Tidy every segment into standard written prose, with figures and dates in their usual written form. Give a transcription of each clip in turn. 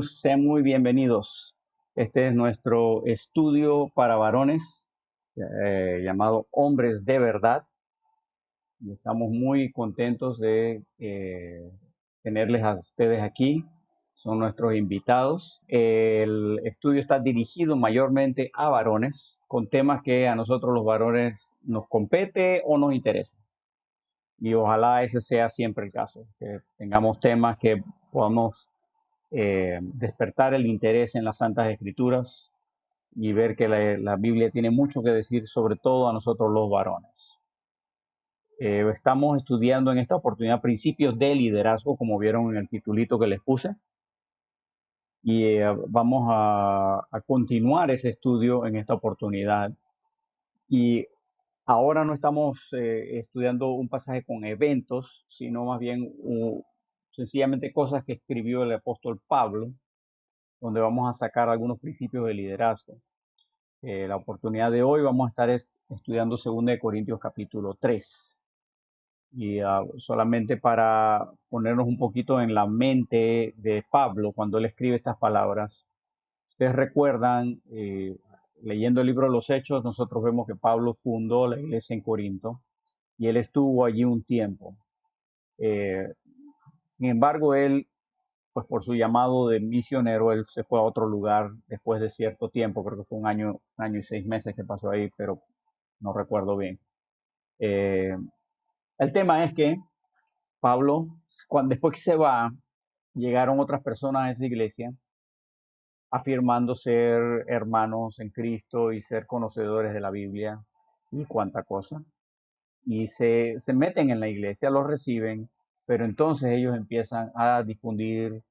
Sean muy bienvenidos. Este es nuestro estudio para varones llamado Hombres de Verdad. Y estamos muy contentos de tenerles a ustedes aquí. Son nuestros invitados. El estudio está dirigido mayormente a varones con temas que a nosotros los varones nos compete o nos interesa. Y ojalá ese sea siempre el caso, que tengamos temas que podamos despertar el interés en las Santas Escrituras y ver que la Biblia tiene mucho que decir, sobre todo a nosotros los varones. Estamos estudiando en esta oportunidad principios de liderazgo, como vieron en el titulito que les puse, y vamos a continuar ese estudio en esta oportunidad. Y ahora no estamos estudiando un pasaje con eventos, sino más bien sencillamente cosas que escribió el apóstol Pablo, donde vamos a sacar algunos principios de liderazgo. La oportunidad de hoy vamos a estar estudiando 2 Corintios capítulo 3. Y solamente para ponernos un poquito en la mente de Pablo cuando él escribe estas palabras. Ustedes recuerdan, leyendo el libro de los Hechos, nosotros vemos que Pablo fundó la iglesia en Corinto y él estuvo allí un tiempo. Eh, Sin embargo, él, pues por su llamado de misionero, él se fue a otro lugar después de cierto tiempo, creo que fue un año y 6 meses que pasó ahí, pero no recuerdo bien. Eh, el tema es que Pablo, después que se va, llegaron otras personas a esa iglesia afirmando ser hermanos en Cristo y ser conocedores de la Biblia y cuánta cosa. Y se meten en la iglesia, los reciben, pero entonces ellos empiezan a difundir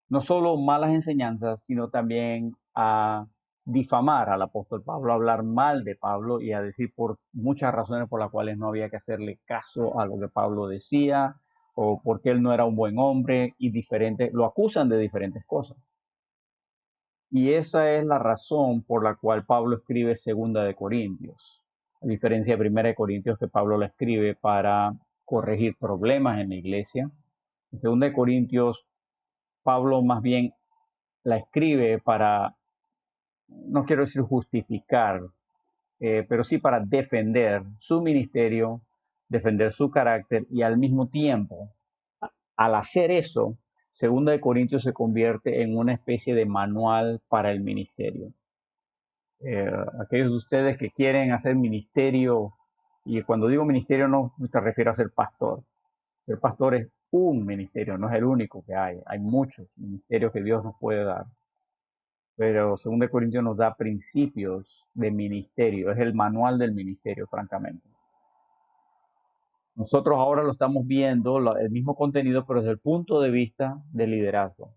no solo malas enseñanzas, sino también a difamar al apóstol Pablo, a hablar mal de Pablo y a decir por muchas razones por las cuales no había que hacerle caso a lo que Pablo decía o porque él no era un buen hombre y lo acusan de diferentes cosas. Y esa es la razón por la cual Pablo escribe Segunda de Corintios, a diferencia de Primera de Corintios que Pablo la escribe para corregir problemas en la iglesia. En Segunda de Corintios Pablo más bien la escribe para, no quiero decir justificar, pero sí para defender su ministerio, defender su carácter y al mismo tiempo, al hacer eso, Segunda de Corintios se convierte en una especie de manual para el ministerio. Aquellos de ustedes que quieren hacer ministerio, y cuando digo ministerio no me refiero a ser pastor. Ser pastor es un ministerio, no es el único que hay. Hay muchos ministerios que Dios nos puede dar. Pero 2 Corintios nos da principios de ministerio, es el manual del ministerio, francamente. Nosotros ahora lo estamos viendo, el mismo contenido, pero desde el punto de vista del liderazgo.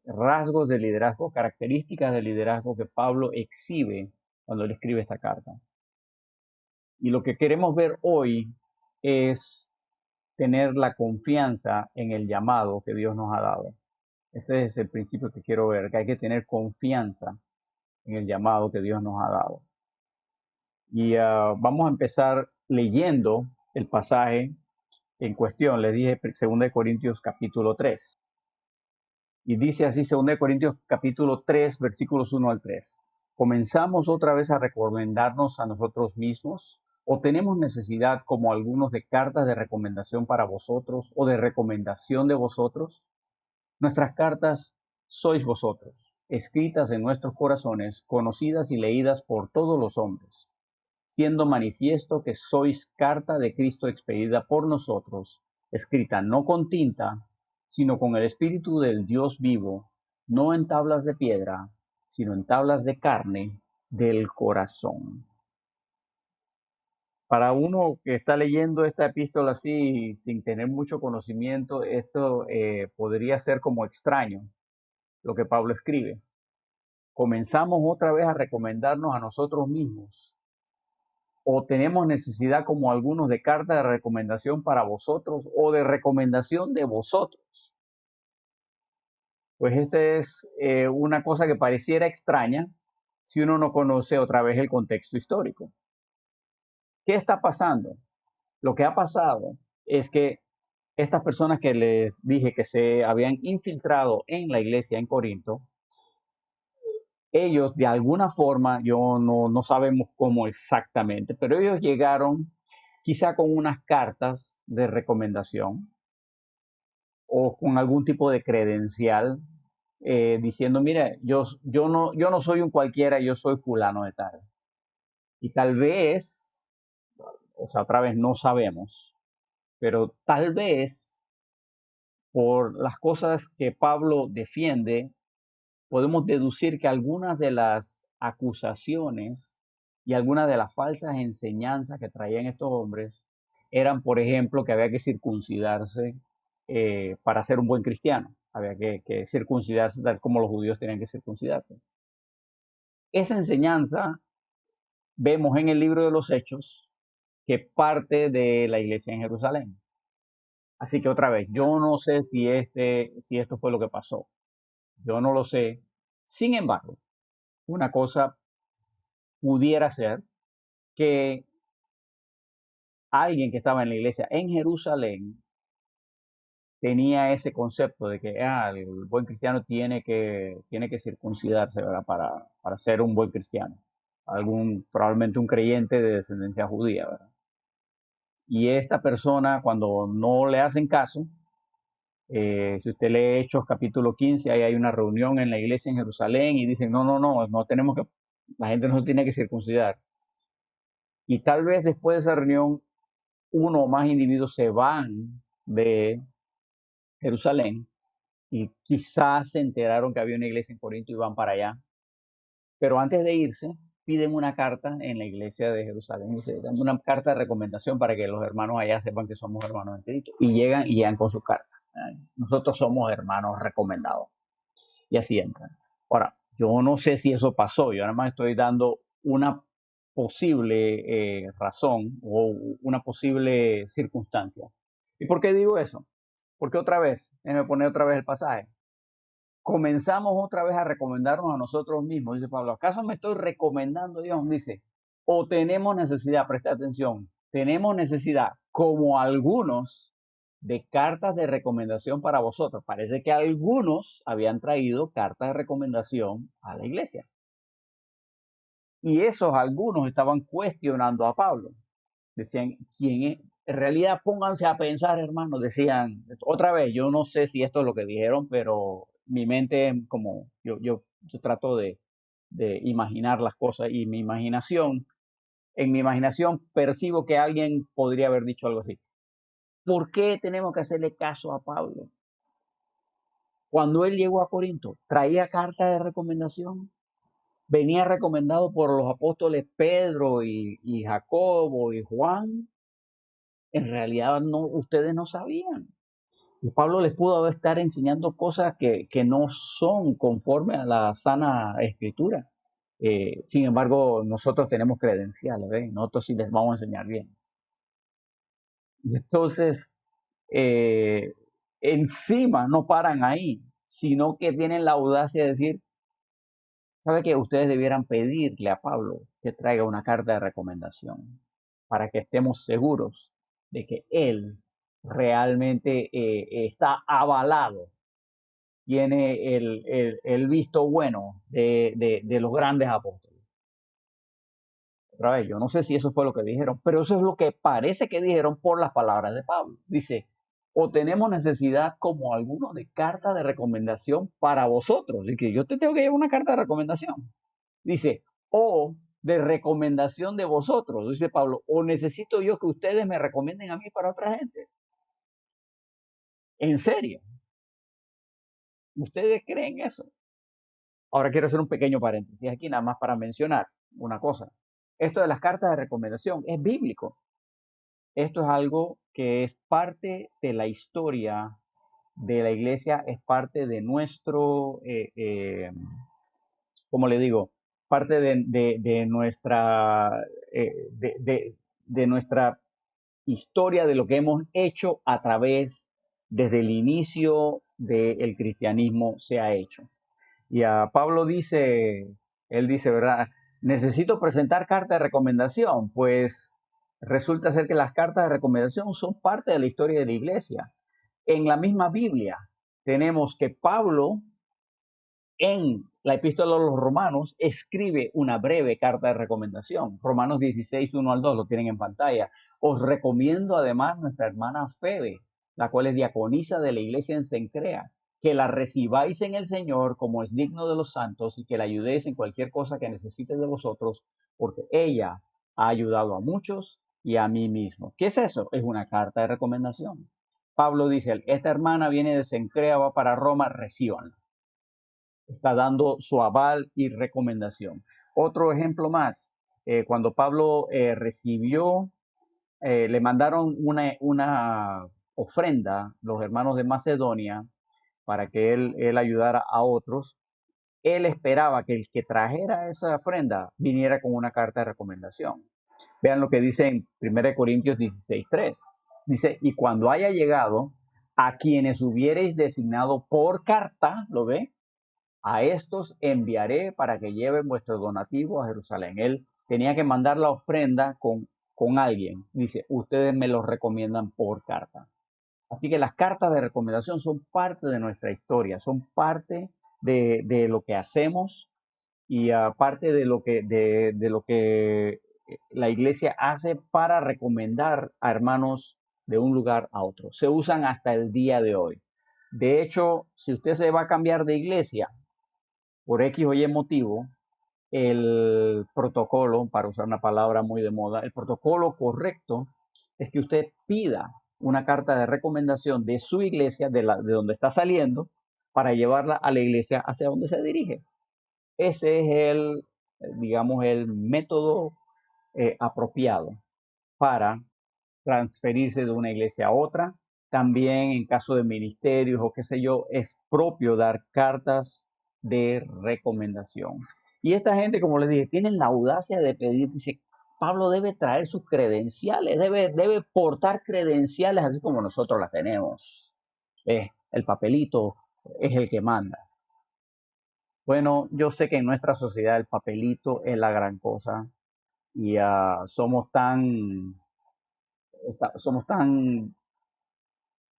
Rasgos de liderazgo, características de liderazgo que Pablo exhibe cuando él escribe esta carta. Y lo que queremos ver hoy es tener la confianza en el llamado que Dios nos ha dado. Ese es el principio que quiero ver, que hay que tener confianza en el llamado que Dios nos ha dado. Y vamos a empezar leyendo el pasaje en cuestión. Les dije 2 Corintios capítulo 3. Y dice así 2 Corintios capítulo 3, versículos 1 al 3. ¿Comenzamos otra vez a recomendarnos a nosotros mismos? ¿O tenemos necesidad, como algunos, de cartas de recomendación para vosotros o de recomendación de vosotros? Nuestras cartas sois vosotros, escritas en nuestros corazones, conocidas y leídas por todos los hombres, siendo manifiesto que sois carta de Cristo expedida por nosotros, escrita no con tinta, sino con el Espíritu del Dios vivo, no en tablas de piedra, sino en tablas de carne del corazón. Para uno que está leyendo esta epístola así, sin tener mucho conocimiento, esto podría ser como extraño, lo que Pablo escribe. Comenzamos otra vez a recomendarnos a nosotros mismos, o tenemos necesidad, como algunos, de carta de recomendación para vosotros o de recomendación de vosotros. Pues esta es una cosa que pareciera extraña si uno no conoce otra vez el contexto histórico. ¿Qué está pasando? Lo que ha pasado es que estas personas que les dije que se habían infiltrado en la iglesia en Corinto, ellos de alguna forma, yo no sabemos cómo exactamente, pero ellos llegaron quizá con unas cartas de recomendación o con algún tipo de credencial diciendo, mire, yo no soy un cualquiera, yo soy fulano de tal. Y tal vez, o sea, otra vez no sabemos, pero tal vez por las cosas que Pablo defiende, podemos deducir que algunas de las acusaciones y algunas de las falsas enseñanzas que traían estos hombres eran, por ejemplo, que había que circuncidarse para ser un buen cristiano. Había que circuncidarse tal como los judíos tenían que circuncidarse. Esa enseñanza vemos en el libro de los Hechos que parte de la iglesia en Jerusalén. Así que otra vez, yo no sé si esto fue lo que pasó. Yo no lo sé. Sin embargo, una cosa pudiera ser que alguien que estaba en la iglesia en Jerusalén tenía ese concepto de que el buen cristiano tiene que circuncidarse, ¿verdad? Para ser un buen cristiano. Probablemente un creyente de descendencia judía, ¿verdad? Y esta persona, cuando no le hacen caso, si usted lee Hechos capítulo 15, ahí hay una reunión en la iglesia en Jerusalén y dicen, no tenemos que, la gente no se tiene que circuncidar. Y tal vez después de esa reunión, uno o más individuos se van de Jerusalén y quizás se enteraron que había una iglesia en Corinto y van para allá. Pero antes de irse, piden una carta en la iglesia de Jerusalén, dan una carta de recomendación para que los hermanos allá sepan que somos hermanos en Cristo. Y llegan con su carta. Nosotros somos hermanos recomendados. Y así entran. Ahora, yo no sé si eso pasó, yo nada más estoy dando una posible razón o una posible circunstancia. ¿Y por qué digo eso? Porque otra vez, déjeme poner otra vez el pasaje. Comenzamos otra vez a recomendarnos a nosotros mismos, dice Pablo. ¿Acaso me estoy recomendando, Dios? Dice, o tenemos necesidad, presta atención, tenemos necesidad, como algunos, de cartas de recomendación para vosotros. Parece que algunos habían traído cartas de recomendación a la iglesia. Y esos algunos estaban cuestionando a Pablo. Decían, ¿quién es? En realidad, pónganse a pensar, hermanos. Decían, otra vez, yo no sé si esto es lo que dijeron, pero mi mente, como yo trato de imaginar las cosas y en mi imaginación percibo que alguien podría haber dicho algo así. ¿Por qué tenemos que hacerle caso a Pablo? Cuando él llegó a Corinto, traía carta de recomendación, venía recomendado por los apóstoles Pedro y Jacobo y Juan. En realidad no, ustedes no sabían. Y Pablo les pudo estar enseñando cosas que no son conforme a la sana escritura. Sin embargo, nosotros tenemos credenciales, ¿ven? Nosotros sí les vamos a enseñar bien. Y entonces, eh, encima no paran ahí, sino que tienen la audacia de decir, ¿sabe qué? Ustedes debieran pedirle a Pablo que traiga una carta de recomendación para que estemos seguros de que él realmente está avalado, tiene el visto bueno de los grandes apóstoles. Otra vez, yo no sé si eso fue lo que dijeron, pero eso es lo que parece que dijeron por las palabras de Pablo. Dice, o tenemos necesidad como algunos de carta de recomendación para vosotros. Y que yo te tengo que llevar una carta de recomendación. Dice, o de recomendación de vosotros, dice Pablo, o necesito yo que ustedes me recomienden a mí para otra gente. En serio, ¿ustedes creen eso? Ahora quiero hacer un pequeño paréntesis aquí, nada más para mencionar una cosa. Esto de las cartas de recomendación es bíblico. Esto es algo que es parte de la historia de la iglesia, es parte de nuestro, ¿cómo le digo? Parte de nuestra, de nuestra historia, de lo que hemos hecho a través, desde el inicio del cristianismo se ha hecho. Y a Pablo dice, él dice, ¿verdad? Necesito presentar carta de recomendación, pues resulta ser que las cartas de recomendación son parte de la historia de la iglesia. En la misma Biblia tenemos que Pablo en la epístola a los romanos escribe una breve carta de recomendación. Romanos 16, 1 al 2, lo tienen en pantalla. Os recomiendo además nuestra hermana Febe, la cual es diaconisa de la iglesia en Cencrea, que la recibáis en el Señor como es digno de los santos y que la ayudéis en cualquier cosa que necesite de vosotros, porque ella ha ayudado a muchos y a mí mismo. ¿Qué es eso? Es una carta de recomendación. Pablo dice, esta hermana viene de Cencrea, va para Roma, recíbanla. Está dando su aval y recomendación. Otro ejemplo más, cuando Pablo recibió, le mandaron una ofrenda, los hermanos de Macedonia, para que él ayudara a otros. Él esperaba que el que trajera esa ofrenda viniera con una carta de recomendación. Vean lo que dice en 1 Corintios 16:3. Dice, y cuando haya llegado a quienes hubierais designado por carta, ¿lo ve? A estos enviaré para que lleven vuestro donativo a Jerusalén. Él tenía que mandar la ofrenda con alguien. Dice, ustedes me lo recomiendan por carta. Así que las cartas de recomendación son parte de nuestra historia, son parte de lo que hacemos y aparte de lo que la iglesia hace para recomendar a hermanos de un lugar a otro. Se usan hasta el día de hoy. De hecho, si usted se va a cambiar de iglesia, por X o Y motivo, el protocolo, para usar una palabra muy de moda, el protocolo correcto es que usted pida una carta de recomendación de su iglesia, de donde está saliendo, para llevarla a la iglesia hacia donde se dirige. Ese es digamos, el método apropiado para transferirse de una iglesia a otra. También en caso de ministerios o qué sé yo, es propio dar cartas de recomendación. Y esta gente, como les dije, tienen la audacia de pedir, dice, Pablo debe traer sus credenciales, debe portar credenciales así como nosotros las tenemos. El papelito es el que manda. Bueno, yo sé que en nuestra sociedad el papelito es la gran cosa y somos tan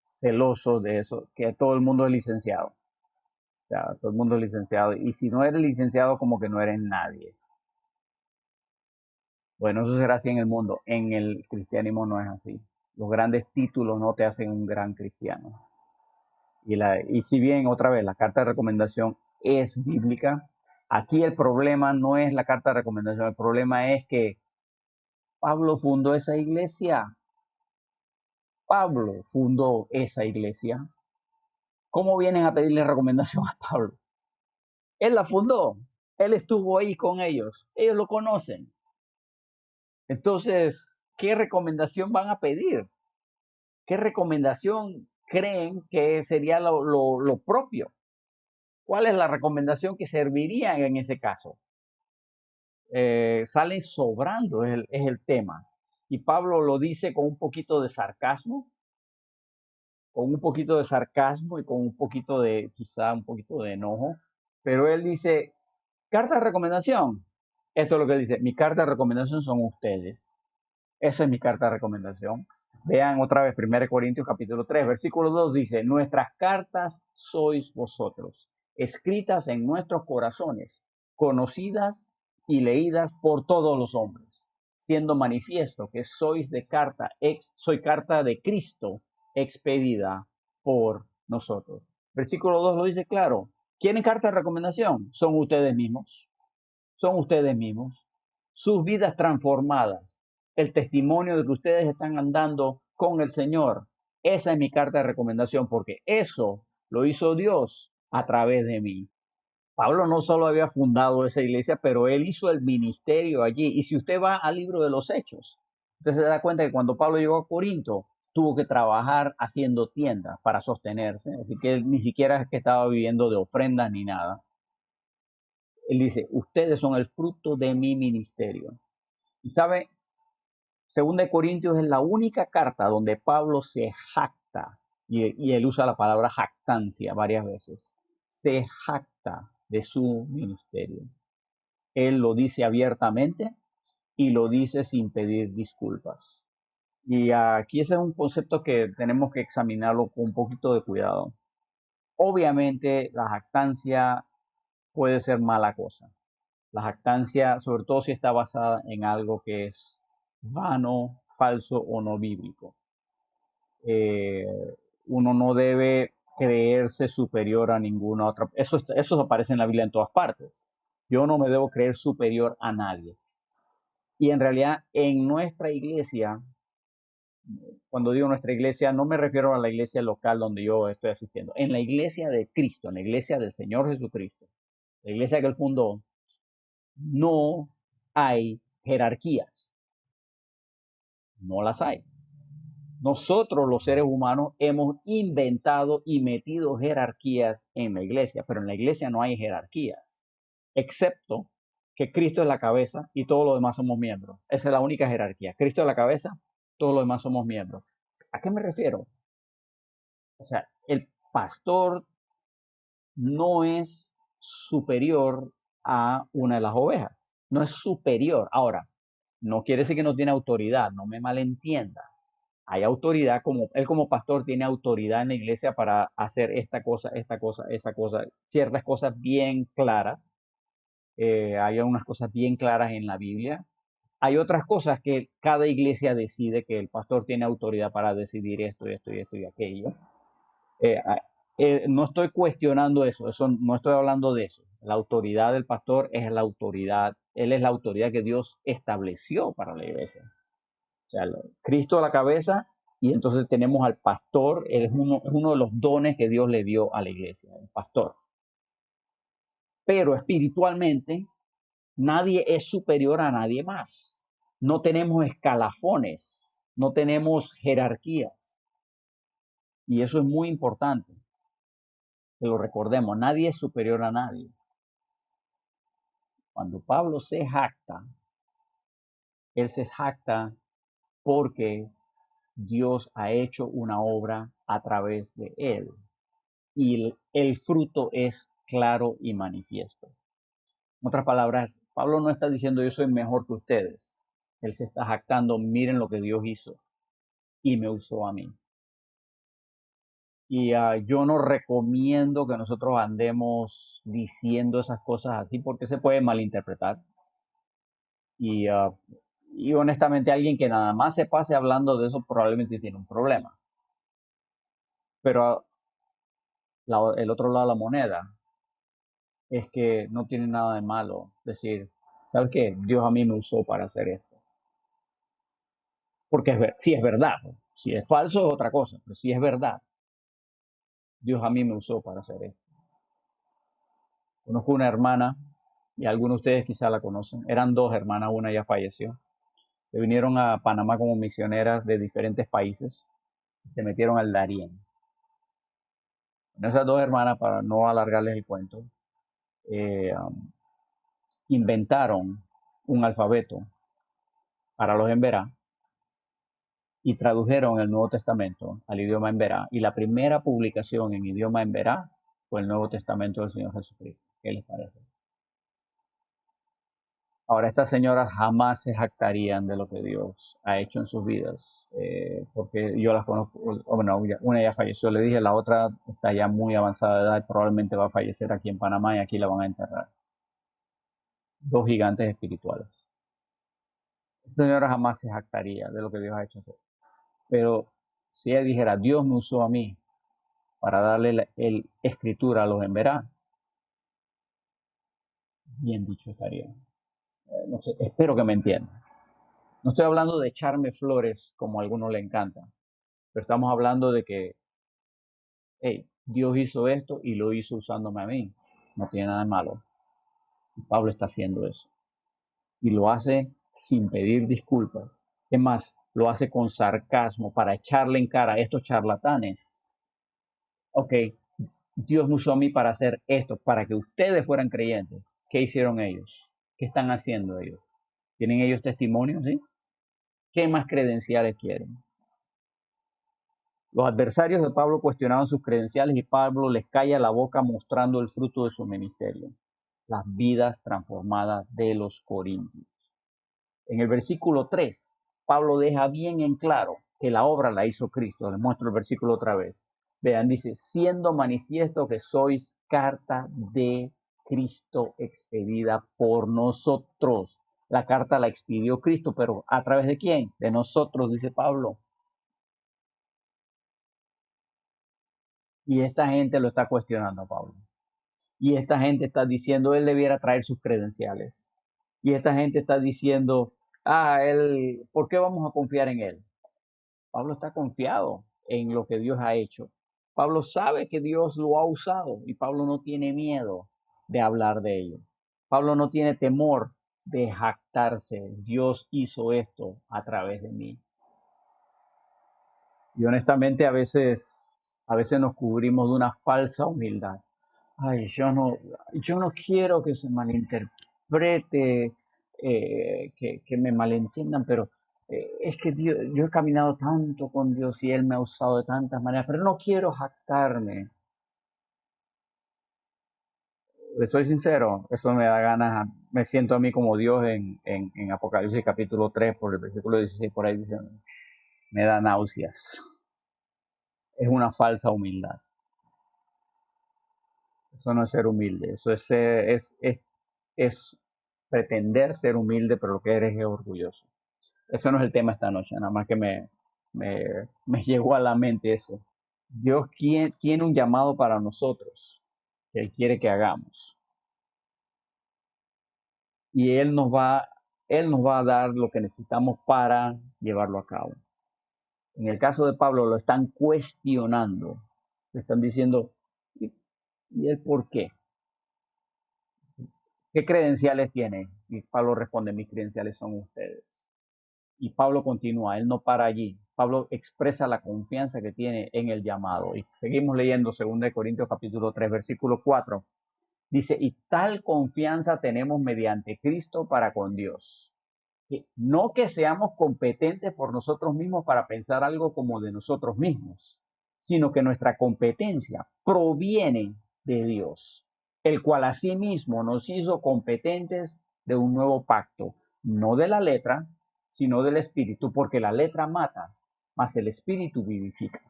celosos de eso, que todo el mundo es licenciado. O sea, todo el mundo es licenciado. Y si no eres licenciado, como que no eres nadie. Bueno, eso será así en el mundo. En el cristianismo no es así. Los grandes títulos no te hacen un gran cristiano. Y si bien, otra vez, la carta de recomendación es bíblica, aquí el problema no es la carta de recomendación. El problema es que Pablo fundó esa iglesia. Pablo fundó esa iglesia. ¿Cómo vienen a pedirle recomendación a Pablo? Él la fundó, él estuvo ahí con ellos lo conocen. Entonces, ¿qué recomendación van a pedir? ¿Qué recomendación creen que sería lo propio? ¿Cuál es la recomendación que serviría en ese caso? Salen sobrando, es el tema. Y Pablo lo dice con un poquito de sarcasmo, y con un poquito de, quizá un poquito de enojo, pero él dice, carta de recomendación. Esto es lo que dice, mi carta de recomendación son ustedes. Esa es mi carta de recomendación. Vean otra vez 1 Corintios capítulo 3, versículo 2 dice, nuestras cartas sois vosotros, escritas en nuestros corazones, conocidas y leídas por todos los hombres, siendo manifiesto que soy carta de Cristo expedida por nosotros. Versículo 2 lo dice claro. ¿Quieren carta de recomendación? Son ustedes mismos. Son ustedes mismos. Sus vidas transformadas. El testimonio de que ustedes están andando con el Señor. Esa es mi carta de recomendación porque eso lo hizo Dios a través de mí. Pablo no solo había fundado esa iglesia, pero él hizo el ministerio allí. Y si usted va al libro de los Hechos, usted se da cuenta que cuando Pablo llegó a Corinto, tuvo que trabajar haciendo tiendas para sostenerse. Así que él ni siquiera es que estaba viviendo de ofrendas ni nada. Él dice, ustedes son el fruto de mi ministerio. Y sabe, 2 Corintios es la única carta donde Pablo se jacta, y él usa la palabra jactancia varias veces, se jacta de su ministerio. Él lo dice abiertamente y lo dice sin pedir disculpas. Y aquí ese es un concepto que tenemos que examinarlo con un poquito de cuidado. Obviamente la jactancia puede ser mala cosa. La jactancia, sobre todo si está basada en algo que es vano, falso o no bíblico. Eh, Uno no debe creerse superior a ninguna otra. Eso aparece en la Biblia en todas partes. Yo no me debo creer superior a nadie. Y en realidad en nuestra iglesia, cuando digo nuestra iglesia, no me refiero a la iglesia local donde yo estoy asistiendo. En la iglesia de Cristo, en la iglesia del Señor Jesucristo, la iglesia que él fundó, no hay jerarquías. No las hay. Nosotros los seres humanos hemos inventado y metido jerarquías en la iglesia, pero en la iglesia no hay jerarquías, excepto que Cristo es la cabeza y todos los demás somos miembros. Esa es la única jerarquía. Cristo es la cabeza, todos los demás somos miembros. ¿A qué me refiero? O sea, el pastor no es superior a una de las ovejas. No es superior. Ahora, no quiere decir que no tiene autoridad, no me malentienda. Hay autoridad, como él como pastor tiene autoridad en la iglesia para hacer esta cosa, esa cosa, ciertas cosas bien claras. Hay unas cosas bien claras en la Biblia. Hay otras cosas que cada iglesia decide que el pastor tiene autoridad para decidir esto y esto y esto y aquello. Eh, no estoy cuestionando eso, no estoy hablando de eso. La autoridad del pastor es la autoridad, él es la autoridad que Dios estableció para la iglesia. O sea, Cristo a la cabeza y entonces tenemos al pastor, él es uno de los dones que Dios le dio a la iglesia, el pastor. Pero espiritualmente, nadie es superior a nadie más. No tenemos escalafones, no tenemos jerarquías. Y eso es muy importante, que lo recordemos, nadie es superior a nadie. Cuando Pablo se jacta, él se jacta porque Dios ha hecho una obra a través de él. Y el fruto es claro y manifiesto. En otras palabras, Pablo no está diciendo yo soy mejor que ustedes. Él se está jactando, miren lo que Dios hizo y me usó a mí. Y yo no recomiendo que nosotros andemos diciendo esas cosas así porque se puede malinterpretar. Y, y honestamente alguien que nada más se pase hablando de eso probablemente tiene un problema. Pero el otro lado de la moneda es que no tiene nada de malo decir, ¿sabes qué? Dios a mí me usó para hacer esto. Porque si es verdad, si es falso es otra cosa, pero si es verdad, Dios a mí me usó para hacer esto. Conozco una hermana, y algunos de ustedes quizá la conocen, eran dos hermanas, una ya falleció, que vinieron a Panamá como misioneras de diferentes países, y se metieron al Darién. En esas dos hermanas, para no alargarles el cuento, inventaron un alfabeto para los emberá y tradujeron el Nuevo Testamento al idioma emberá. Y la primera publicación en idioma emberá fue el Nuevo Testamento del Señor Jesucristo. ¿Qué les parece? Ahora, estas señoras jamás se jactarían de lo que Dios ha hecho en sus vidas, porque yo las conozco, bueno, una ya falleció, le dije, la otra está ya muy avanzada de edad, probablemente va a fallecer aquí en Panamá y aquí la van a enterrar. Dos gigantes espirituales. Esta señora jamás se jactaría de lo que Dios ha hecho. Pero si ella dijera, Dios me usó a mí para darle el escritura a los enverá, bien dicho estaría. No sé, espero que me entiendan. No estoy hablando de echarme flores como a algunos le encanta, pero estamos hablando de que, hey, Dios hizo esto y lo hizo usándome a mí. No tiene nada de malo. Y Pablo está haciendo eso. Y lo hace sin pedir disculpas. Es más, lo hace con sarcasmo para echarle en cara a estos charlatanes. Ok, Dios me usó a mí para hacer esto, para que ustedes fueran creyentes. ¿Qué hicieron ellos? ¿Qué están haciendo ellos? ¿Tienen ellos testimonios? ¿Sí? ¿Qué más credenciales quieren? Los adversarios de Pablo cuestionaban sus credenciales y Pablo les calla la boca mostrando el fruto de su ministerio, las vidas transformadas de los corintios. En el versículo 3 Pablo deja bien en claro que la obra la hizo Cristo. Les muestro el versículo otra vez. Vean, dice, siendo manifiesto que sois carta de Cristo expedida por nosotros. La carta la expidió Cristo, pero ¿a través de quién? De nosotros, dice Pablo. Y esta gente lo está cuestionando a Pablo. Y esta gente está diciendo, él debiera traer sus credenciales. Y esta gente está diciendo, él, ¿por qué vamos a confiar en él? Pablo está confiado en lo que Dios ha hecho. Pablo sabe que Dios lo ha usado y Pablo no tiene miedo de hablar de ello. Pablo no tiene temor de jactarse. Dios hizo esto a través de mí. Y honestamente a veces nos cubrimos de una falsa humildad. Ay, yo no quiero que se malinterprete, que me malentiendan, pero es que Dios, yo he caminado tanto con Dios y Él me ha usado de tantas maneras, pero no quiero jactarme. Les soy sincero, eso me da ganas, me siento a mí como Dios en Apocalipsis capítulo 3, por el versículo 16, por ahí dice, me da náuseas. Es una falsa humildad. Eso no es ser humilde, eso es pretender ser humilde, pero lo que eres es orgulloso. Eso no es el tema esta noche, nada más que me llegó a la mente eso. Dios tiene un llamado para nosotros que Él quiere que hagamos. Y Él nos va a dar lo que necesitamos para llevarlo a cabo. En el caso de Pablo lo están cuestionando. Le están diciendo, ¿y él por qué? ¿Qué credenciales tiene? Y Pablo responde, mis credenciales son ustedes. Y Pablo continúa, él no para allí. Pablo expresa la confianza que tiene en el llamado. Y seguimos leyendo 2 Corintios capítulo 3, versículo 4. Dice, y tal confianza tenemos mediante Cristo para con Dios. No que seamos competentes por nosotros mismos para pensar algo como de nosotros mismos, sino que nuestra competencia proviene de Dios, el cual asimismo nos hizo competentes de un nuevo pacto, no de la letra, sino del espíritu, porque la letra mata, mas el espíritu vivifica.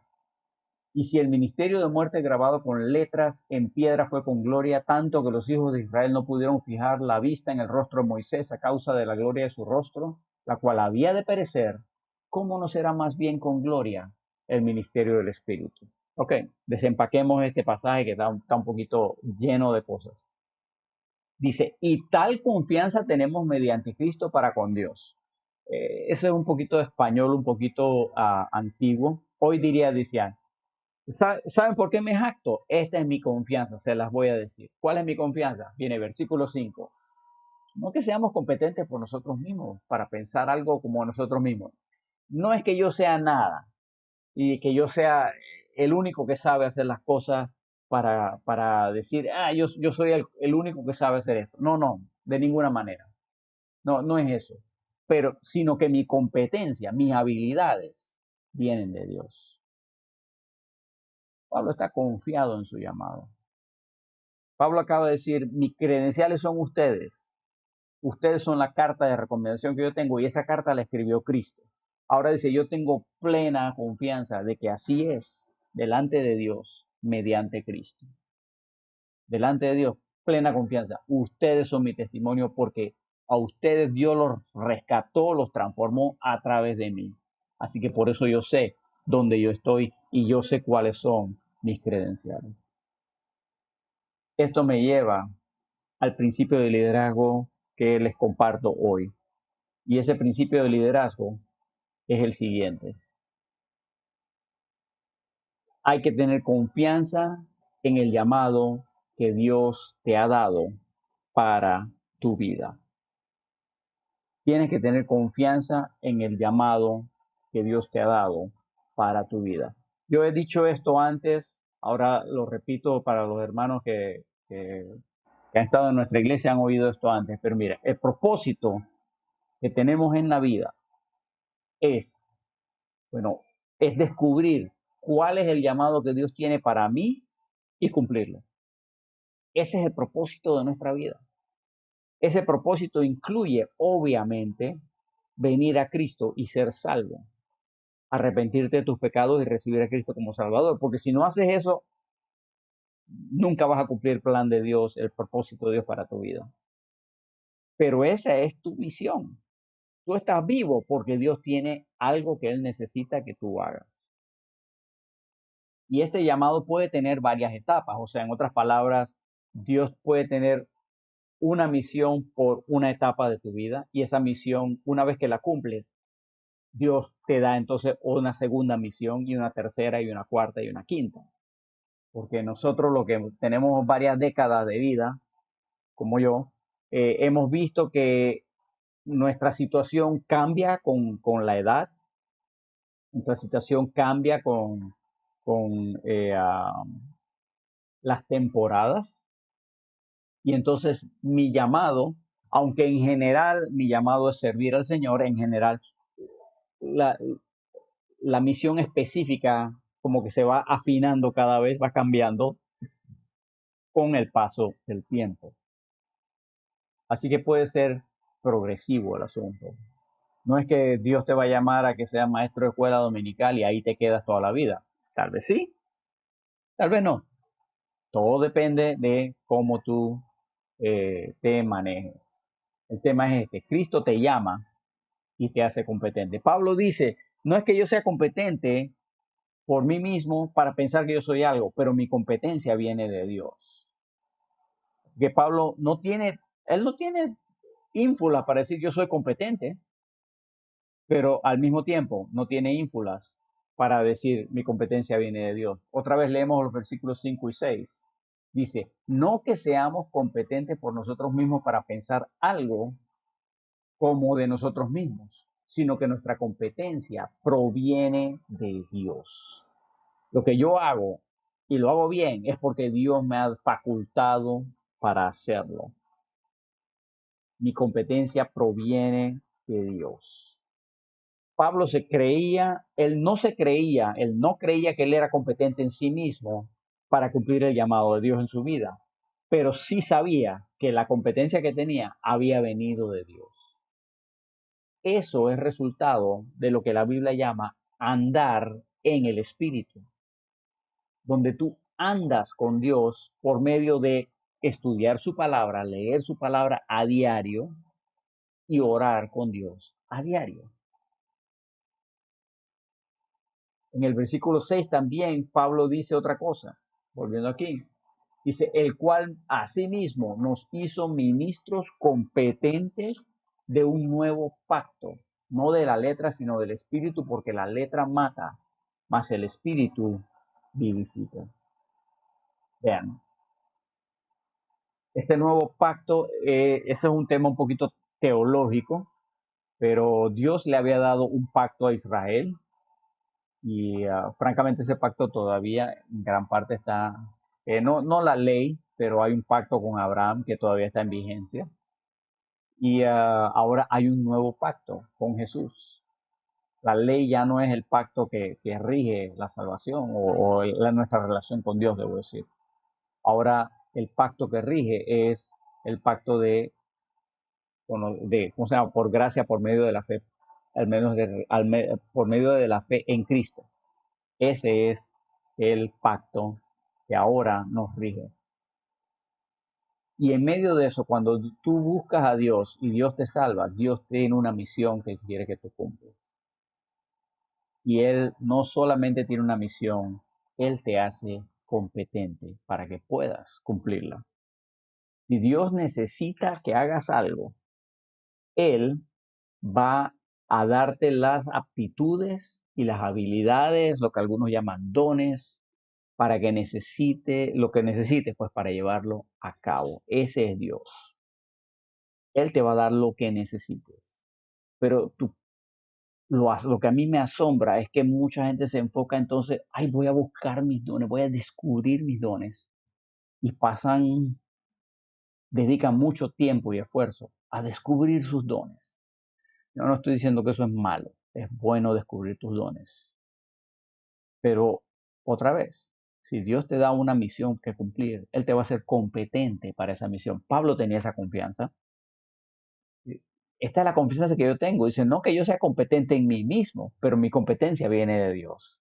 Y si el ministerio de muerte grabado con letras en piedra fue con gloria, tanto que los hijos de Israel no pudieron fijar la vista en el rostro de Moisés a causa de la gloria de su rostro, la cual había de perecer, ¿cómo no será más bien con gloria el ministerio del Espíritu? Ok, desempaquemos este pasaje que está un poquito lleno de cosas. Dice, y tal confianza tenemos mediante Cristo para con Dios. Ese es un poquito de español, un poquito antiguo. Hoy diría, decía, ¿saben por qué me jacto? Esta es mi confianza, se las voy a decir. ¿Cuál es mi confianza? Viene versículo 5. No que seamos competentes por nosotros mismos para pensar algo como nosotros mismos. No es que yo sea nada y que yo sea el único que sabe hacer las cosas para decir, yo soy el único que sabe hacer esto. No, no, de ninguna manera. No, no es eso. Pero, sino que mi competencia, mis habilidades vienen de Dios. Pablo está confiado en su llamado. Pablo acaba de decir, mis credenciales son ustedes. Ustedes son la carta de recomendación que yo tengo y esa carta la escribió Cristo. Ahora dice, yo tengo plena confianza de que así es delante de Dios mediante Cristo. Delante de Dios, plena confianza. Ustedes son mi testimonio porque a ustedes Dios los rescató, los transformó a través de mí. Así que por eso yo sé dónde yo estoy y yo sé cuáles son mis credenciales. Esto me lleva al principio de liderazgo que les comparto hoy. Y ese principio de liderazgo es el siguiente. Hay que tener confianza en el llamado que Dios te ha dado para tu vida. Tienes que tener confianza en el llamado que Dios te ha dado para tu vida. Yo he dicho esto antes, ahora lo repito para los hermanos que han estado en nuestra iglesia, han oído esto antes, pero mira, el propósito que tenemos en la vida es, bueno, es descubrir cuál es el llamado que Dios tiene para mí y cumplirlo. Ese es el propósito de nuestra vida. Ese propósito incluye, obviamente, venir a Cristo y ser salvo, arrepentirte de tus pecados y recibir a Cristo como Salvador, porque si no haces eso, nunca vas a cumplir el plan de Dios, el propósito de Dios para tu vida. Pero esa es tu misión. Tú estás vivo porque Dios tiene algo que Él necesita que tú hagas. Y este llamado puede tener varias etapas, o sea, en otras palabras, Dios puede tener una misión por una etapa de tu vida y esa misión, una vez que la cumples, Dios te da entonces una segunda misión y una tercera y una cuarta y una quinta. Porque nosotros lo que tenemos varias décadas de vida, como yo, hemos visto que nuestra situación cambia con la edad, nuestra situación cambia con las temporadas. Y entonces mi llamado, aunque en general mi llamado es servir al Señor, en general la, la misión específica como que se va afinando cada vez, va cambiando con el paso del tiempo. Así que puede ser progresivo el asunto. No es que Dios te va a llamar a que seas maestro de escuela dominical y ahí te quedas toda la vida. Tal vez sí, tal vez no. Todo depende de cómo tú te manejes. El tema es este, Cristo te llama y te hace competente. Pablo dice, no es que yo sea competente por mí mismo para pensar que yo soy algo, pero mi competencia viene de Dios. Que Pablo no tiene, él no tiene ínfula para decir yo soy competente, pero al mismo tiempo no tiene ínfulas para decir mi competencia viene de Dios. Otra vez leemos los versículos 5 y 6. Dice, no que seamos competentes por nosotros mismos para pensar algo como de nosotros mismos, sino que nuestra competencia proviene de Dios. Lo que yo hago y lo hago bien es porque Dios me ha facultado para hacerlo. Mi competencia proviene de Dios. Pablo él no creía que él era competente en sí mismo para cumplir el llamado de Dios en su vida, pero sí sabía que la competencia que tenía había venido de Dios. Eso es resultado de lo que la Biblia llama andar en el Espíritu, donde tú andas con Dios por medio de estudiar su palabra, leer su palabra a diario y orar con Dios a diario. En el versículo 6 también Pablo dice otra cosa, volviendo aquí. Dice, el cual asimismo nos hizo ministros competentes de un nuevo pacto, no de la letra, sino del espíritu, porque la letra mata, mas el espíritu vivifica. Vean, este nuevo pacto, ese es un tema un poquito teológico, pero Dios le había dado un pacto a Israel y francamente ese pacto todavía en gran parte está, no la ley, pero hay un pacto con Abraham que todavía está en vigencia. Y ahora hay un nuevo pacto con Jesús. La ley ya no es el pacto que rige la salvación o nuestra relación con Dios, debo decir. Ahora el pacto que rige es el pacto ¿cómo se llama? Por gracia, por medio de la fe, por medio de la fe en Cristo. Ese es el pacto que ahora nos rige. Y en medio de eso, cuando tú buscas a Dios y Dios te salva, Dios tiene una misión que quiere que tú cumplas. Y Él no solamente tiene una misión, Él te hace competente para que puedas cumplirla. Si Dios necesita que hagas algo, Él va a darte las aptitudes y las habilidades, lo que algunos llaman dones, para que lo que necesites, pues para llevarlo a cabo. Ese es Dios. Él te va a dar lo que necesites. Pero lo que a mí me asombra es que mucha gente se enfoca entonces, ay, voy a buscar mis dones, voy a descubrir mis dones. Y dedican mucho tiempo y esfuerzo a descubrir sus dones. Yo no estoy diciendo que eso es malo, es bueno descubrir tus dones. Pero otra vez, si Dios te da una misión que cumplir, Él te va a hacer competente para esa misión. Pablo tenía esa confianza. Esta es la confianza que yo tengo. Dice, no que yo sea competente en mí mismo, pero mi competencia viene de Dios.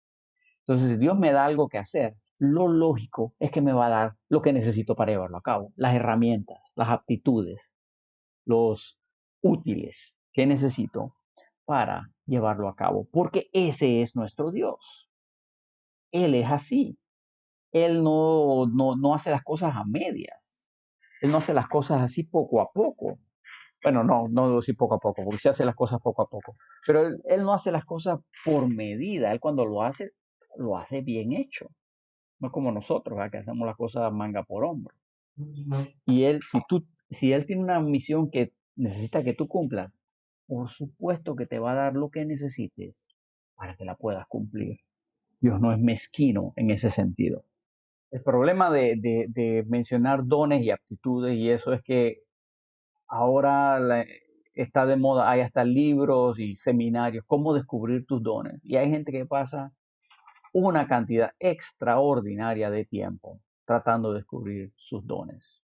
Entonces, si Dios me da algo que hacer, lo lógico es que me va a dar lo que necesito para llevarlo a cabo, las herramientas, las aptitudes, los útiles que necesito para llevarlo a cabo, porque ese es nuestro Dios. Él es así. Él no hace las cosas a medias. Él no hace las cosas así poco a poco. Bueno, no debo decir poco a poco, porque se hace las cosas poco a poco. Pero él no hace las cosas por medida. Él cuando lo hace bien hecho. No como nosotros, ¿verdad? Que hacemos las cosas manga por hombro. Y él, si él tiene una misión que necesita que tú cumplas, por supuesto que te va a dar lo que necesites para que la puedas cumplir. Dios no es mezquino en ese sentido. El problema de mencionar dones y aptitudes y eso es que ahora está de moda, hay hasta libros y seminarios, cómo descubrir tus dones. Y hay gente que pasa una cantidad extraordinaria de tiempo tratando de descubrir sus dones.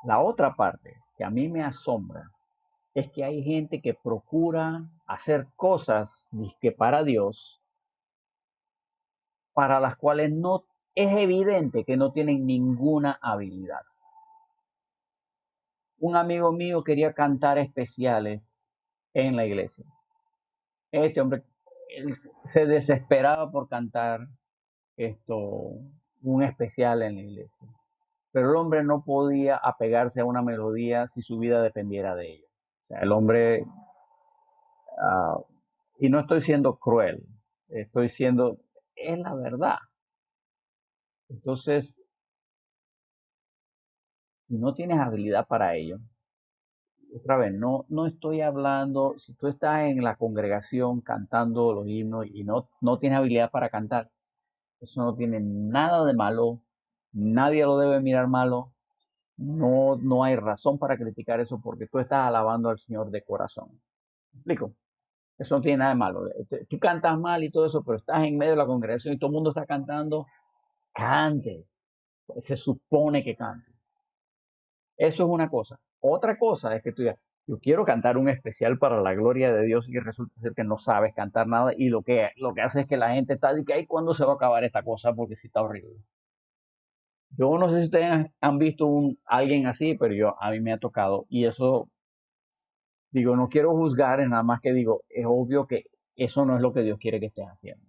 La otra parte que a mí me asombra es que hay gente que procura hacer cosas que para Dios, para las cuales no es evidente que no tienen ninguna habilidad. Un amigo mío quería cantar especiales en la iglesia. Este hombre él se desesperaba por cantar un especial en la iglesia. Pero el hombre no podía apegarse a una melodía si su vida dependiera de ella. O sea, el hombre, uh, y no estoy siendo cruel, es la verdad. Entonces, si no tienes habilidad para ello, otra vez, no estoy hablando, si tú estás en la congregación cantando los himnos y no tienes habilidad para cantar, eso no tiene nada de malo, nadie lo debe mirar malo, no hay razón para criticar eso porque tú estás alabando al Señor de corazón. ¿Me explico? Eso no tiene nada de malo. Tú cantas mal y todo eso, pero estás en medio de la congregación y todo el mundo está cantando, cante. Se supone que cante. Eso es una cosa. Otra cosa es que tú digas, yo quiero cantar un especial para la gloria de Dios y resulta ser que no sabes cantar nada y lo que hace es que la gente está de que, ay, ¿cuándo se va a acabar esta cosa? Porque sí está horrible. Yo no sé si ustedes han visto alguien así, pero a mí me ha tocado y eso, digo, no quiero juzgar, nada más que digo, es obvio que eso no es lo que Dios quiere que estés haciendo.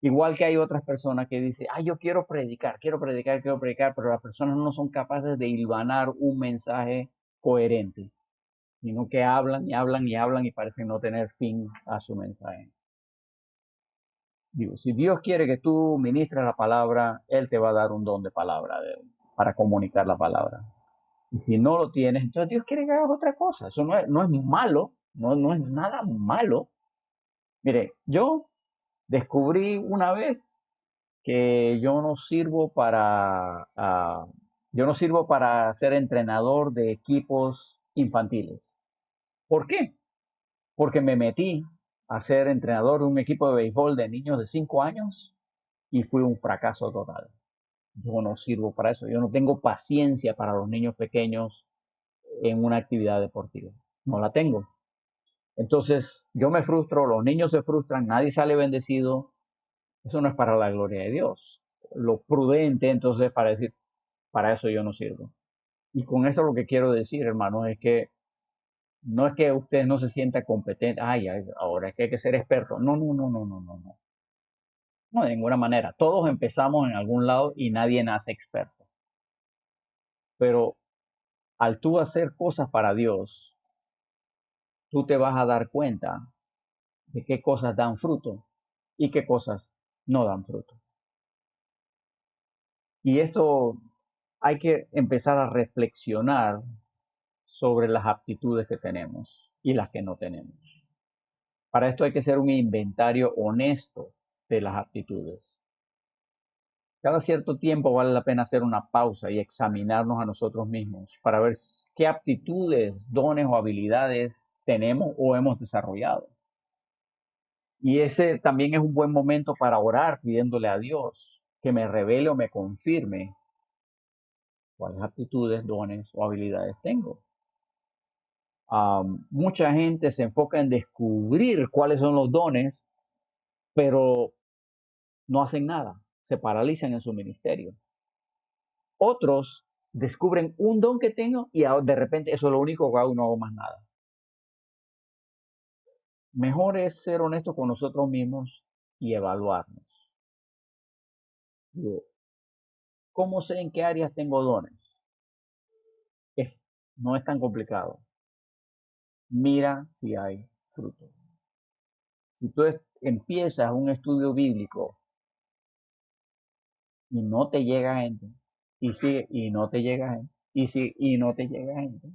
Igual que hay otras personas que dicen, ay, yo quiero predicar, pero las personas no son capaces de hilvanar un mensaje coherente, sino que hablan y hablan y hablan y parecen no tener fin a su mensaje. Digo, si Dios quiere que tú ministres la palabra, Él te va a dar un don de palabra para comunicar la palabra. Y si no lo tienes, entonces Dios quiere que hagas otra cosa. Eso no es malo, no es nada malo. Mire, yo descubrí una vez que yo no sirvo para ser entrenador de equipos infantiles. ¿Por qué? Porque me metí a ser entrenador de un equipo de béisbol de niños de 5 años y fui un fracaso total. Yo no sirvo para eso, yo no tengo paciencia para los niños pequeños en una actividad deportiva, no la tengo. Entonces yo me frustro, los niños se frustran, nadie sale bendecido, eso no es para la gloria de Dios. Lo prudente entonces es para decir, para eso yo no sirvo. Y con eso lo que quiero decir, hermanos, es que no es que usted no se sienta competente, ahora es que hay que ser experto. No. No, de ninguna manera. Todos empezamos en algún lado y nadie nace experto. Pero al tú hacer cosas para Dios, tú te vas a dar cuenta de qué cosas dan fruto y qué cosas no dan fruto. Y esto hay que empezar a reflexionar sobre las aptitudes que tenemos y las que no tenemos. Para esto hay que hacer un inventario honesto de las aptitudes. Cada cierto tiempo vale la pena hacer una pausa y examinarnos a nosotros mismos para ver qué aptitudes, dones o habilidades tenemos o hemos desarrollado. Y ese también es un buen momento para orar pidiéndole a Dios que me revele o me confirme cuáles aptitudes, dones o habilidades tengo. Mucha gente se enfoca en descubrir cuáles son los dones, pero no hacen nada, se paralizan en su ministerio. Otros descubren un don que tengo y de repente eso es lo único que hago y no hago más nada. Mejor es ser honesto con nosotros mismos y evaluarnos. Digo, ¿cómo sé en qué áreas tengo dones? Es- no es tan complicado. Mira si hay fruto. Si tú empiezas un estudio bíblico y no te llega gente, y no te llega gente, y no te llega gente,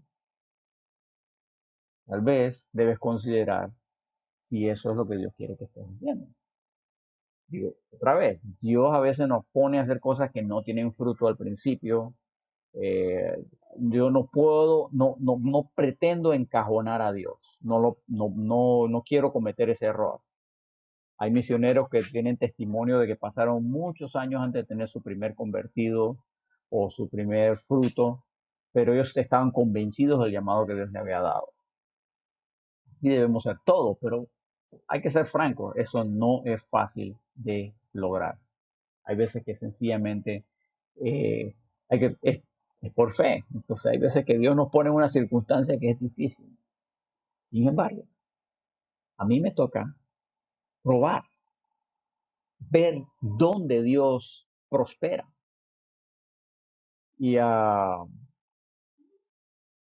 tal vez debes considerar si eso es lo que Dios quiere que estés haciendo. Digo, otra vez, Dios a veces nos pone a hacer cosas que no tienen fruto al principio. Yo no puedo, no pretendo encajonar a Dios. No quiero cometer ese error. Hay misioneros que tienen testimonio de que pasaron muchos años antes de tener su primer convertido o su primer fruto, pero ellos estaban convencidos del llamado que Dios le había dado. Así debemos ser todos, pero hay que ser francos, eso no es fácil de lograr. Hay veces que sencillamente eh, es por fe. Entonces hay veces que Dios nos pone en una circunstancia que es difícil. Sin embargo, a mí me toca probar, ver dónde Dios prospera. Y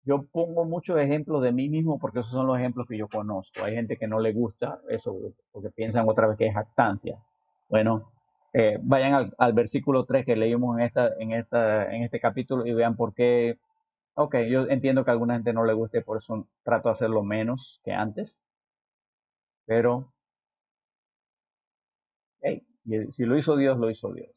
yo pongo muchos ejemplos de mí mismo porque esos son los ejemplos que yo conozco. Hay gente que no le gusta eso porque piensan otra vez que es jactancia. Bueno, vayan al versículo 3 que leímos en este capítulo y vean por qué. Ok, yo entiendo que a alguna gente no le guste, por eso trato de hacerlo menos que antes, pero hey, si lo hizo Dios, lo hizo Dios.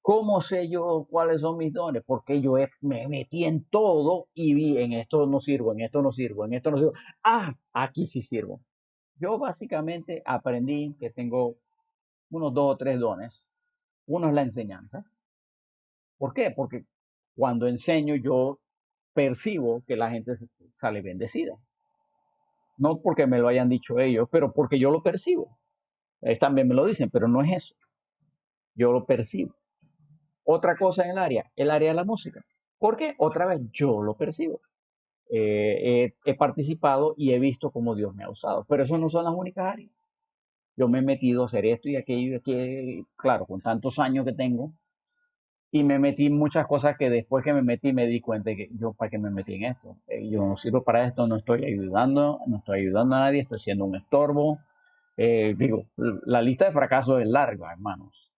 ¿Cómo sé yo cuáles son mis dones? Porque me metí en todo y vi en esto no sirvo, en esto no sirvo, en esto no sirvo. Ah, aquí sí sirvo. Yo básicamente aprendí que tengo unos dos o tres dones. Uno es la enseñanza. ¿Por qué? Porque cuando enseño yo percibo que la gente sale bendecida. No porque me lo hayan dicho ellos, pero porque yo lo percibo. Ellos también me lo dicen, pero no es eso. Yo lo percibo. Otra cosa en el área de la música. ¿Por qué? Otra vez yo lo percibo. He participado y he visto cómo Dios me ha usado. Pero eso no son las únicas áreas. Yo me he metido a hacer esto y aquello y aquello, claro, con tantos años que tengo, y me metí en muchas cosas que después que me metí me di cuenta de que yo para qué me metí en esto. Yo no sirvo para esto, no estoy ayudando a nadie, estoy siendo un estorbo. Digo, la lista de fracasos es larga, hermanos.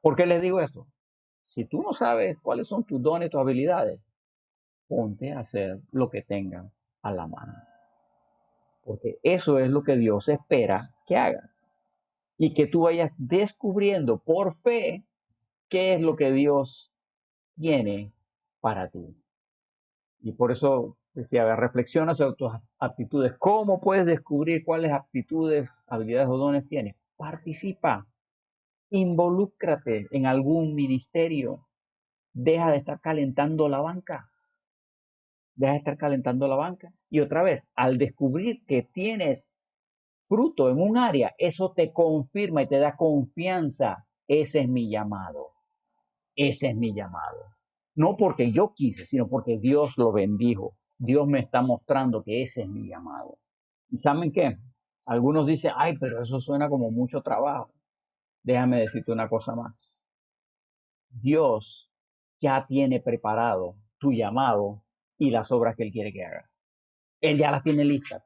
¿Por qué les digo esto? Si tú no sabes cuáles son tus dones, tus habilidades, ponte a hacer lo que tengas a la mano. Porque eso es lo que Dios espera que hagas. Y que tú vayas descubriendo por fe qué es lo que Dios tiene para ti. Y por eso decía, reflexiona sobre tus aptitudes. ¿Cómo puedes descubrir cuáles aptitudes, habilidades o dones tienes? Participa, involúcrate en algún ministerio. Deja de estar calentando la banca. Deja de estar calentando la banca. Y otra vez, al descubrir que tienes fruto en un área, eso te confirma y te da confianza. Ese es mi llamado. Ese es mi llamado. No porque yo quise, sino porque Dios lo bendijo. Dios me está mostrando que ese es mi llamado. ¿Y saben qué? Algunos dicen, ay, pero eso suena como mucho trabajo. Déjame decirte una cosa más. Dios ya tiene preparado tu llamado y las obras que Él quiere que hagas. Él ya las tiene listas.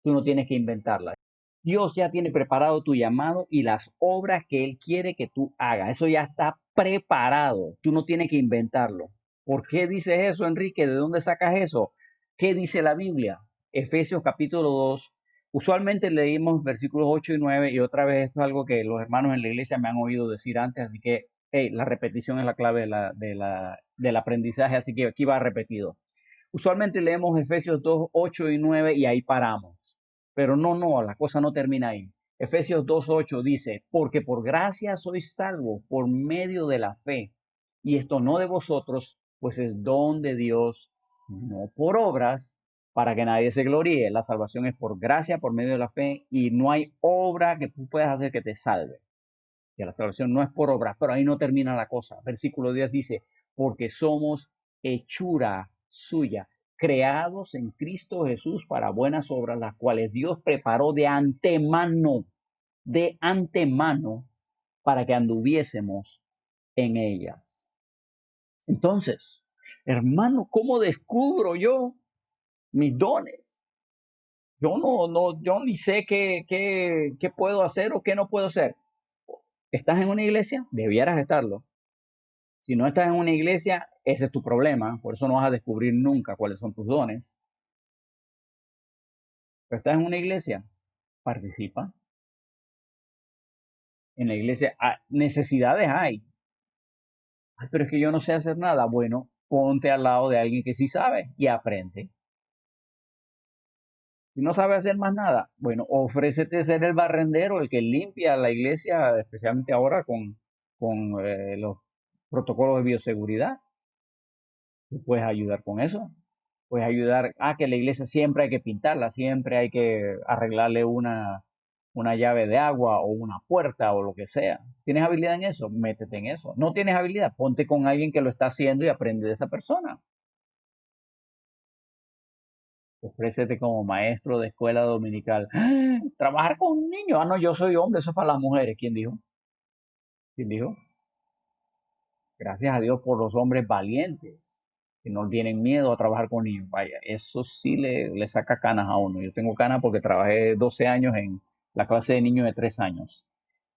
Tú no tienes que inventarlas. Dios ya tiene preparado tu llamado y las obras que Él quiere que tú hagas. Eso ya está preparado. Tú no tienes que inventarlo. ¿Por qué dices eso, Enrique? ¿De dónde sacas eso? ¿Qué dice la Biblia? Efesios capítulo 2. Usualmente leímos versículos 8 y 9 y otra vez esto es algo que los hermanos en la iglesia me han oído decir antes, así que hey, la repetición es la clave del aprendizaje, así que aquí va repetido. Usualmente leemos Efesios 2, 8 y 9 y ahí paramos. Pero no, la cosa no termina ahí. Efesios 2, 8 dice, porque por gracia sois salvos por medio de la fe. Y esto no de vosotros, pues es don de Dios, no por obras, para que nadie se gloríe. La salvación es por gracia, por medio de la fe, y no hay obra que tú puedas hacer que te salve. Que la salvación no es por obras, pero ahí no termina la cosa. Versículo 10 dice, porque somos hechura suya, creados en Cristo Jesús para buenas obras, las cuales Dios preparó de antemano, para que anduviésemos en ellas. Entonces, hermano, ¿cómo descubro yo mis dones? Yo ni sé qué puedo hacer o qué no puedo hacer. ¿Estás en una iglesia? Debieras estarlo. Si no estás en una iglesia, ese es tu problema. Por eso no vas a descubrir nunca cuáles son tus dones. Pero estás en una iglesia, participa. En la iglesia necesidades hay. Ay, pero es que yo no sé hacer nada. Bueno, ponte al lado de alguien que sí sabe y aprende. Si no sabe hacer más nada, bueno, ofrécete ser el barrendero, el que limpia la iglesia, especialmente ahora con los protocolos de bioseguridad. Tú puedes ayudar con eso. Puedes ayudar a que la iglesia siempre hay que pintarla, siempre hay que arreglarle una llave de agua o una puerta o lo que sea. ¿Tienes habilidad en eso? Métete en eso. ¿No tienes habilidad? Ponte con alguien que lo está haciendo y aprende de esa persona. Ofrécete como maestro de escuela dominical. ¡Ah! Trabajar con un niño. Ah, no, yo soy hombre, eso es para las mujeres. ¿Quién dijo? ¿Quién dijo? Gracias a Dios por los hombres valientes, que no tienen miedo a trabajar con niños. Vaya, eso sí le saca canas a uno. Yo tengo canas porque trabajé 12 años en la clase de niños de 3 años.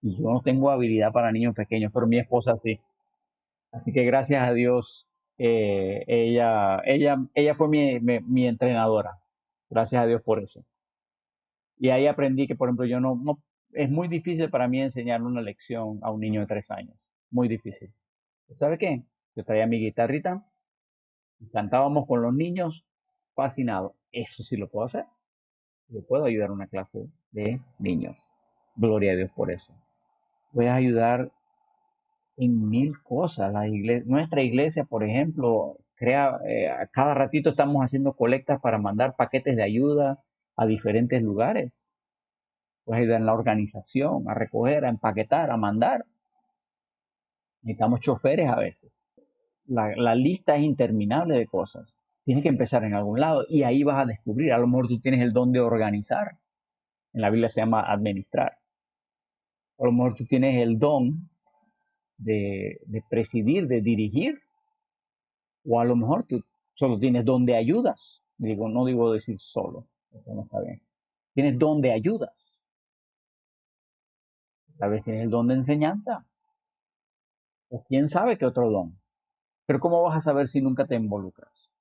Y yo no tengo habilidad para niños pequeños, pero mi esposa sí. Así que gracias a Dios, ella fue mi entrenadora. Gracias a Dios por eso. Y ahí aprendí que, por ejemplo, yo no, es muy difícil para mí enseñar una lección a un niño de 3 años. Muy difícil. ¿Sabe qué? Yo traía mi guitarrita y cantábamos con los niños fascinados. Eso sí lo puedo hacer. Yo puedo ayudar a una clase de niños. Gloria a Dios por eso. Voy a ayudar en mil cosas. Nuestra iglesia, por ejemplo, a cada ratito estamos haciendo colectas para mandar paquetes de ayuda a diferentes lugares. Pues ayudar en la organización, a recoger, a empaquetar, a mandar. Necesitamos choferes a veces. La lista es interminable de cosas. Tienes que empezar en algún lado y ahí vas a descubrir. A lo mejor tú tienes el don de organizar. En la Biblia se llama administrar. A lo mejor tú tienes el don de presidir, de dirigir. O a lo mejor tú solo tienes don de ayudas. No digo decir solo. Eso no está bien. Tienes don de ayudas. Tal vez tienes el don de enseñanza. O quién sabe qué otro don. Pero ¿cómo vas a saber si nunca te involucras?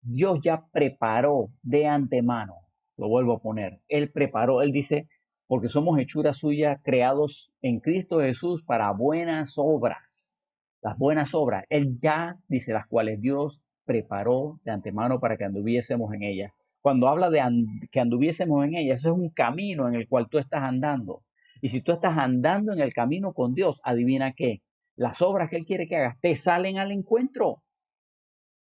Dios ya preparó de antemano, lo vuelvo a poner, Él preparó, Él dice, porque somos hechura suya, creados en Cristo Jesús para buenas obras. Las buenas obras, Él ya dice, las cuales Dios preparó de antemano para que anduviésemos en ellas. Cuando habla de que anduviésemos en ellas, eso es un camino en el cual tú estás andando. Y si tú estás andando en el camino con Dios, adivina qué, las obras que Él quiere que hagas te salen al encuentro,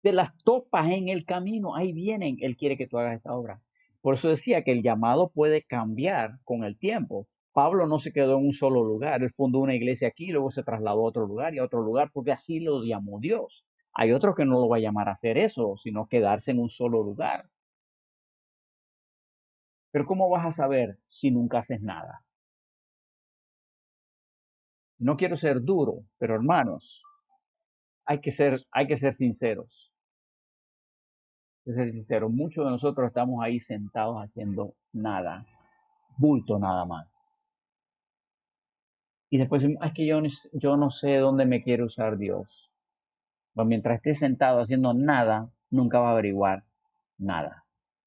te las topas en el camino, ahí vienen, Él quiere que tú hagas esta obra. Por eso decía que el llamado puede cambiar con el tiempo. Pablo no se quedó en un solo lugar, él fundó una iglesia aquí, luego se trasladó a otro lugar y a otro lugar, porque así lo llamó Dios. Hay otros que no lo va a llamar a hacer eso, sino quedarse en un solo lugar. Pero ¿cómo vas a saber si nunca haces nada? No quiero ser duro, pero hermanos, hay que ser sinceros. Hay que ser sinceros. Muchos de nosotros estamos ahí sentados haciendo nada, bulto nada más. Y después, es que yo no sé dónde me quiere usar Dios. Pues mientras estés sentado haciendo nada, nunca vas a averiguar nada.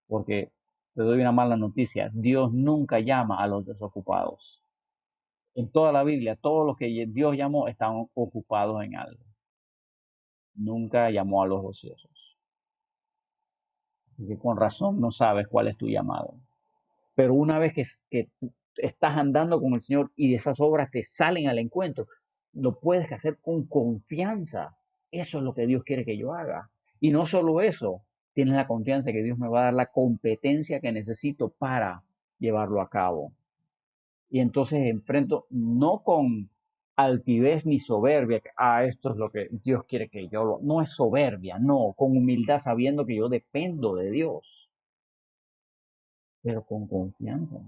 Porque te doy una mala noticia, Dios nunca llama a los desocupados. En toda la Biblia, todos los que Dios llamó están ocupados en algo. Nunca llamó a los ociosos. Así que con razón no sabes cuál es tu llamado. Pero una vez que tú estás andando con el Señor y esas obras te salen al encuentro, lo puedes hacer con confianza. Eso es lo que Dios quiere que yo haga. Y no solo eso, tienes la confianza de que Dios me va a dar la competencia que necesito para llevarlo a cabo. Y entonces enfrento no con altivez ni soberbia, que, esto es lo que Dios quiere que yo lo... No es soberbia, no, con humildad sabiendo que yo dependo de Dios, pero con confianza.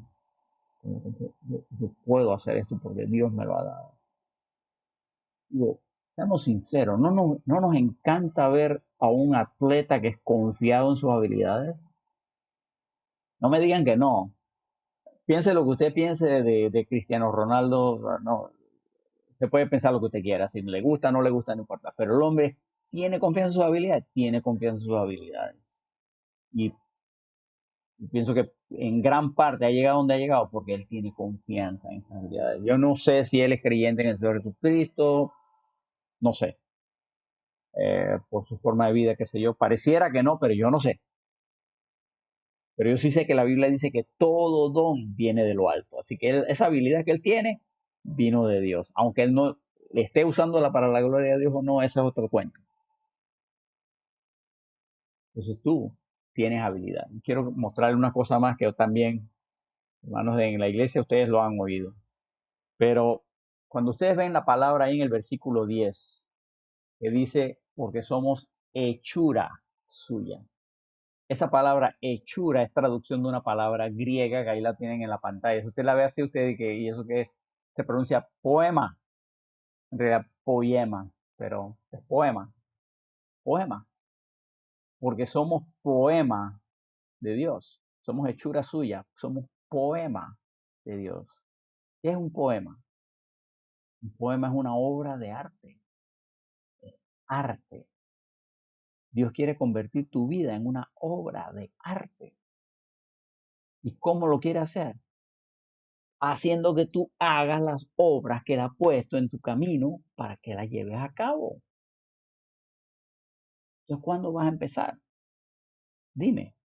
Yo puedo hacer esto porque Dios me lo ha dado. Digo, seamos sinceros, no nos encanta ver a un atleta que es confiado en sus habilidades. No me digan que no. Piense lo que usted piense de Cristiano Ronaldo, no, se puede pensar lo que usted quiera, si le gusta, no le gusta, no importa, pero el hombre tiene confianza en sus habilidades, tiene confianza en sus habilidades. Y pienso que en gran parte ha llegado donde ha llegado porque él tiene confianza en esas habilidades. Yo no sé si él es creyente en el Señor Jesucristo, no sé, por su forma de vida, qué sé yo, pareciera que no, pero yo no sé. Pero yo sí sé que la Biblia dice que todo don viene de lo alto. Así que esa habilidad que él tiene vino de Dios. Aunque él no le esté usándola para la gloria de Dios o no, ese es otro cuento. Entonces tú tienes habilidad. Y quiero mostrarle una cosa más que yo también, hermanos, en la iglesia ustedes lo han oído. Pero cuando ustedes ven la palabra ahí en el versículo 10, que dice, porque somos hechura suya. Esa palabra hechura es traducción de una palabra griega que ahí la tienen en la pantalla. Si usted la ve así, usted dice, ¿y eso qué es? Se pronuncia poema, en realidad poema, pero es poema, poema, porque somos poema de Dios, somos hechura suya, somos poema de Dios. ¿Qué es un poema? Un poema es una obra de arte, es arte. Dios quiere convertir tu vida en una obra de arte. ¿Y cómo lo quiere hacer? Haciendo que tú hagas las obras que Él ha puesto en tu camino para que las lleves a cabo. Entonces, ¿cuándo vas a empezar? Dime,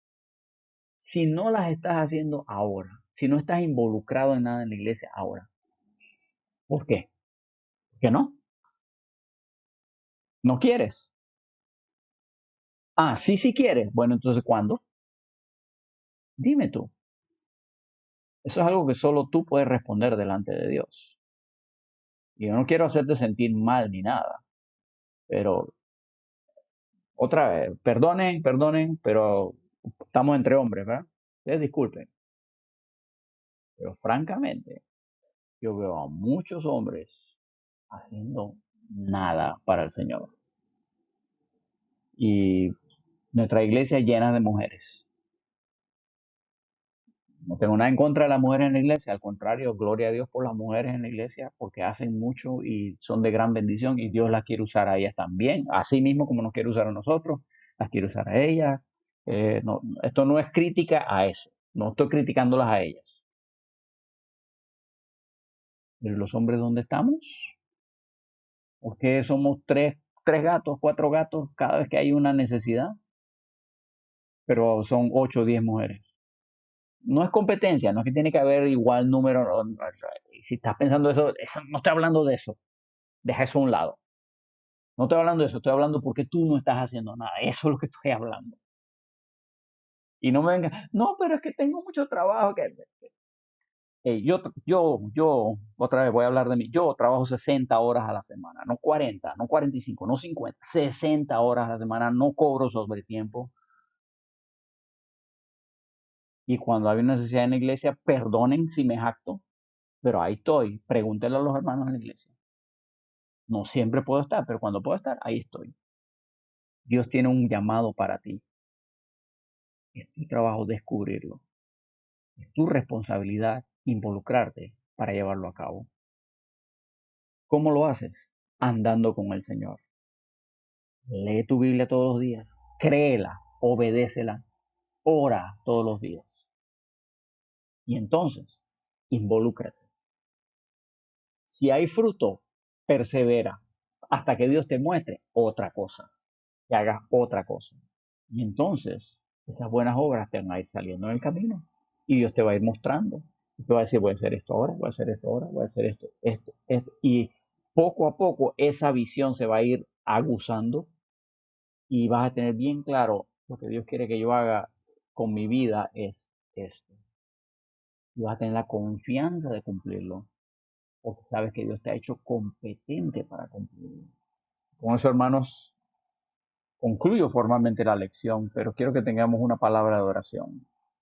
si no las estás haciendo ahora, si no estás involucrado en nada en la iglesia ahora, ¿por qué? ¿Por qué no? ¿No quieres? Sí, sí quieres. Bueno, entonces, ¿cuándo? Dime tú. Eso es algo que solo tú puedes responder delante de Dios. Y yo no quiero hacerte sentir mal ni nada, pero otra vez, perdonen, pero estamos entre hombres, ¿verdad? Ustedes disculpen, pero francamente, yo veo a muchos hombres haciendo nada para el Señor. Y nuestra iglesia llena de mujeres. No tengo nada en contra de las mujeres en la iglesia, al contrario, gloria a Dios por las mujeres en la iglesia, porque hacen mucho y son de gran bendición y Dios las quiere usar a ellas también, así mismo como nos quiere usar a nosotros, las quiere usar a ellas. No, esto no es crítica a eso, no estoy criticándolas a ellas. Pero los hombres, ¿dónde estamos? Porque somos tres gatos, cuatro gatos cada vez que hay una necesidad, pero son 8 o 10 mujeres. No es competencia, no es que tiene que haber igual número. Si estás pensando eso, no estoy hablando de eso. Deja eso a un lado. No estoy hablando de eso, estoy hablando porque tú no estás haciendo nada. Eso es lo que estoy hablando. Y no me venga, no, pero es que tengo mucho trabajo. Otra vez voy a hablar de mí. Yo trabajo 60 horas a la semana, no 40, no 45, no 50, 60 horas a la semana, no cobro sobre tiempo. Y cuando hay una necesidad en la iglesia, perdonen si me jacto, pero ahí estoy. Pregúntenle a los hermanos en la iglesia. No siempre puedo estar, pero cuando puedo estar, ahí estoy. Dios tiene un llamado para ti. Es tu trabajo descubrirlo. Es tu responsabilidad involucrarte para llevarlo a cabo. ¿Cómo lo haces? Andando con el Señor. Lee tu Biblia todos los días. Créela, obedécela, ora todos los días. Y entonces, involúcrate. Si hay fruto, persevera hasta que Dios te muestre otra cosa, que hagas otra cosa. Y entonces, esas buenas obras te van a ir saliendo en el camino y Dios te va a ir mostrando. Y te va a decir, voy a hacer esto ahora, voy a hacer esto ahora, voy a hacer esto. Y poco a poco esa visión se va a ir aguzando y vas a tener bien claro Lo que Dios quiere que yo haga con mi vida es esto. Y vas a tener la confianza de cumplirlo, porque sabes que Dios te ha hecho competente para cumplirlo. Con eso, hermanos, concluyo formalmente la lección, pero quiero que tengamos una palabra de oración.